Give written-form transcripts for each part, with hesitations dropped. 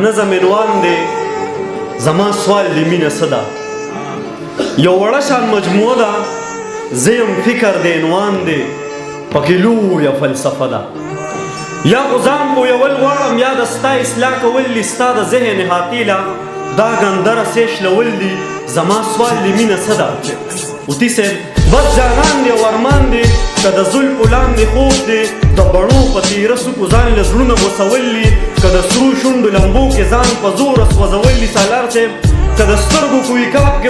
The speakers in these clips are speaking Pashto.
نظم عنوان دی زما سوال دی مینه څه ده یو وړه شان مجموعه ده زه یم فکر د عنوان دی پکې لویه فلسفه ده یا خو ځان پویول غواړم یا د ستا اصلاح کول دي ستا د ذهن حاطیله دا ګندره سیشلول دي زما سوال دی مینه څه ده اوتي صاحب بس جانان دی او ارمان دی که د زلفو لاندې خوب دی د بڼو په تیره سوکو ځان له زړونه غوڅول دي که د سرو شونډو لمبو کې ځان په زوره سوځول دي سالار صاحب که د سترګو کوی کاپ کې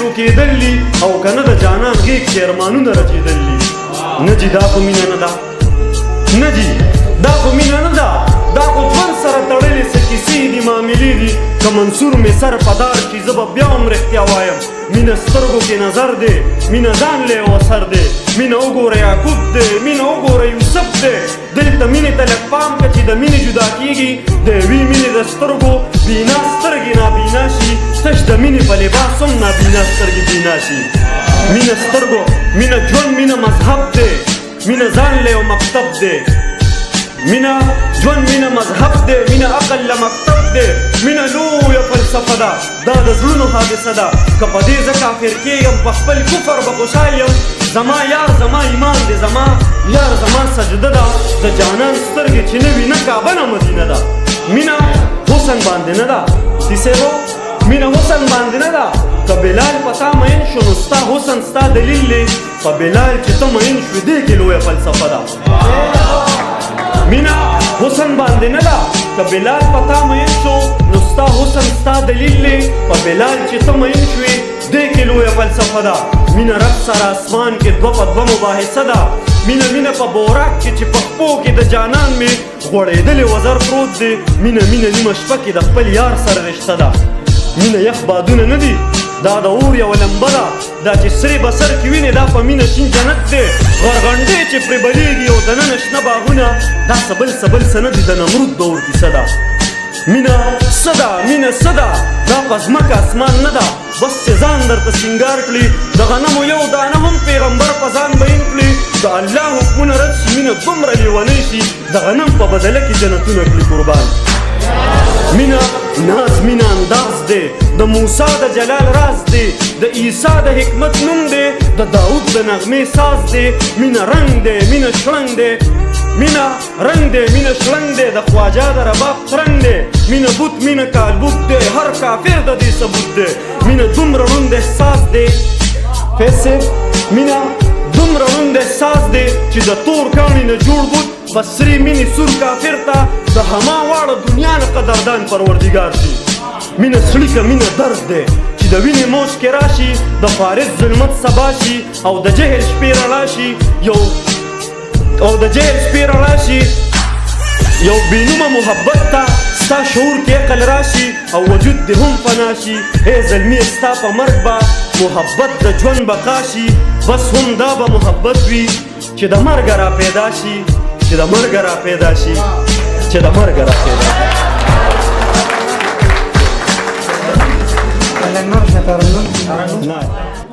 روکېدل دي او که نه د جانان غېږ کې ارمانونه رچېدل دي نه جي دا خو مینه نه ده نه جي دا خو مینه نه ده دا خو ژوند سره تړلې څه کیسې دي معاملې دي که منصور مې سر په دار شي زه به بیا هم رښتیا وایم مینه سترګو کې نظر دی مینه ځان له یو اثر دی مینه وګوره یعقوب دی مینه وګوره یوسف دی دلته مینې ته لږ پام که چې د مینې جدا کېږي د یوې مینې د سترګو بینا سترګې نابینا شي تش د مینې په لباس هم نابینا سترګې بینا شي مینه سترګو مینه ژوند مینه مذهب دی مینه ځان له یو مکتب دی مینه ژوند مینه مذهب دی مینه عقل له مکتب دی مینه لویه فلسفه ده دا د زړونو حادثه ده که په دې زه کافر کېږم په خپل کفر به خوشحال یم زما یار زما ایمان دی زما یار زما سجده ده د جانان سترګې چې نه وي نه کعبه نه مدینه ده مینه حسن باندې نه ده تیسیبو مینه حسن باندې نه ده که بلال په تا مین شو نو ستا حسن ستا دلیل دی په بلال چې ته مین شوې دې کې لویه فلسفه ده مینه حسن باندې نه ده که بلال په تا مین شو نو ستا حسن ستا دلیل دی په بلال چې ته مین شوې دې کې لویه فلسفه ده مینه رب سره اسمان کې دوه په دوه مباحثه ده مینه په بوراک کې چې په خپو کې د جانان مې غوړېدلې وزر پروت دی مینه نیمه شپه کې د خپل یار سره رشته ده مینه یخ بادونه نه دي دا د اور یوه لمبه ده دا چې سرې بسر کې وینې دا په مینه شین جنت دی غرغنډې چې پرې بلیږي او دننه شنه باغونه دا سبل څه نه دي د نمرود د اور کیسه ده مینه څه ده مینه څه ده دا په ځمکه اسمان نه ده بس چې ځان درته سینګار کړي د غنمو یو دانه هم پیغمبر په ځان بیان کړي د الله حکمونه رد شي مینه دومره لیونی شي د غنم په بدله کې جنتونه کړي قربان مینه ناز مینه انداز دی د موسی د جلال راز دی د عیسی د حکمت نوم دی د داود د نغمې ساز دی مینه رنگ دی مینه شړنګ دی مینه رنگ دی مینه شړنګ دی د خواجه د رباب ترنګ دی مینه بوت مینه کالبوت دی هر کافر د دې ثبوت دی مینه دومره روند احساس دی پیسې مینه دومره روند احساس دی چې د تور کاڼي نه جوړ بوت بصري مینې سور کافر ته د هما واړه دنیا نه قدردان پروردګار شي مینه سړي که مینه درد دی چې د وینې موج کې راشي د فارس ظلمت سبا شي او د جهل شپې رڼا شي یو بېنومه محبت ته ستا شعور کې عقل راشي او وجود دې هم فنا شي ای زلمي ستا په مرګ به محبت د ژوند بقا شي بس هم دا به محبت وي چې د مرګه را پیدا شي چې د مرګه را پیدا شي چې د مرګه را پیدا شي